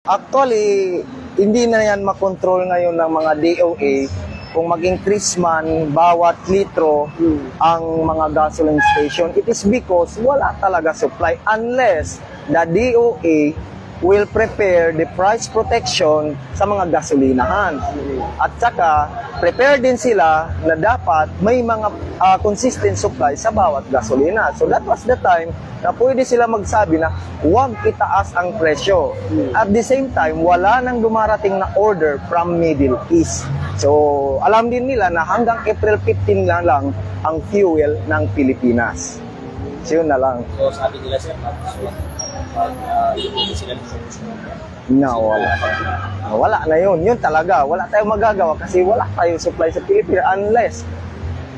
Actually, hindi na yan makontrol ngayon ng mga DOA kung mag-increase man bawat litro ang mga gasoline station. It is because wala talaga supply unless the DOA will prepare the price protection sa mga gasolinahan. At saka, prepare din sila na dapat may mga consistent supply sa bawat gasolina. So that was the time na pwede sila magsabi na huwag itaas ang presyo. At the same time, wala nang dumarating na order from Middle East. So, alam din nila na hanggang April 15 na lang ang fuel ng Pilipinas. So, yun na lang. So sabi nila sir, hindi sila Na wala. Wala na yun. Yun talaga. Wala tayong magagawa kasi wala tayong supply sa Pilipinas unless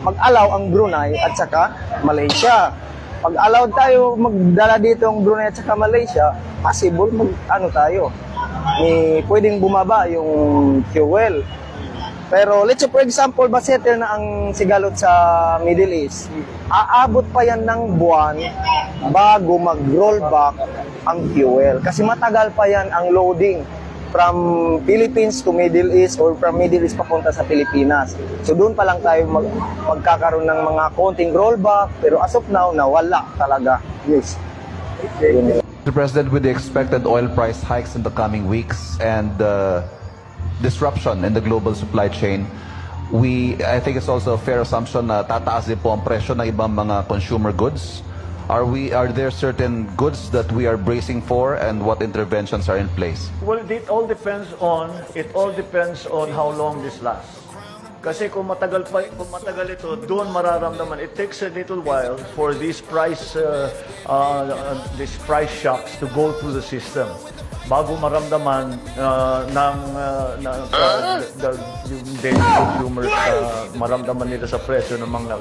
mag-allow ang Brunei at saka Malaysia. Pag allow tayo magdala dito ang Brunei at saka Malaysia, possible tayo. Pwedeng bumaba yung fuel. Pero let's say for example, settle na ang sigalot sa Middle East. Aabot pa yan ng buwan bago mag-roll back ang fuel. Kasi matagal pa yan ang loading from Philippines to Middle East or from Middle East papunta sa Pilipinas. So doon pa lang tayo magkakaroon ng mga konting rollback. Pero as of now, nawala talaga. Yes. Mr. President, with the expected oil price hikes in the coming weeks and disruption in the global supply chain, I think it's also a fair assumption na tataas din po ang presyo ng ibang mga consumer goods. Are there certain goods that we are bracing for, and what interventions are in place? Well, it all depends on how long this lasts. Kasi kung matagal ito, doon mararamdaman. It takes a little while for these price shocks to go through the system bago maramdaman yung daily consumers, maramdaman nila sa presyo ng mga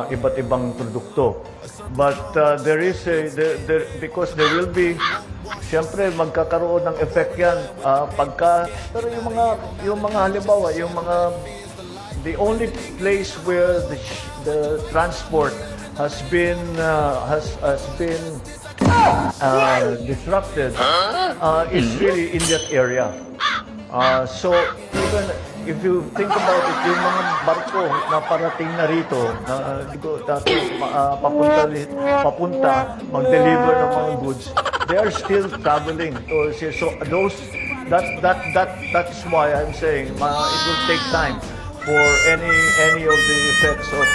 iba't ibang produkto. But because there will be, siyempre magkakaroon ng effect yan pero yung mga halimbawa, the only place where the transport has been disrupted is really in that area. So even if you think about it, yung mga barko na parating na rito, papunta, mag-deliver ng mga goods, they are still traveling. So that's why I'm saying it will take time for any of the effects of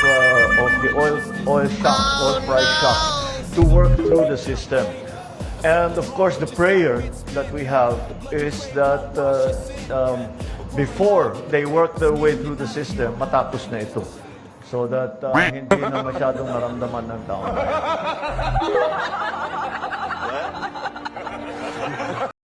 the oil price shock to work through the system. And of course, the prayer that we have is that before they work their way through the system, matapos na ito. So that hindi na masyadong maramdaman ng tao.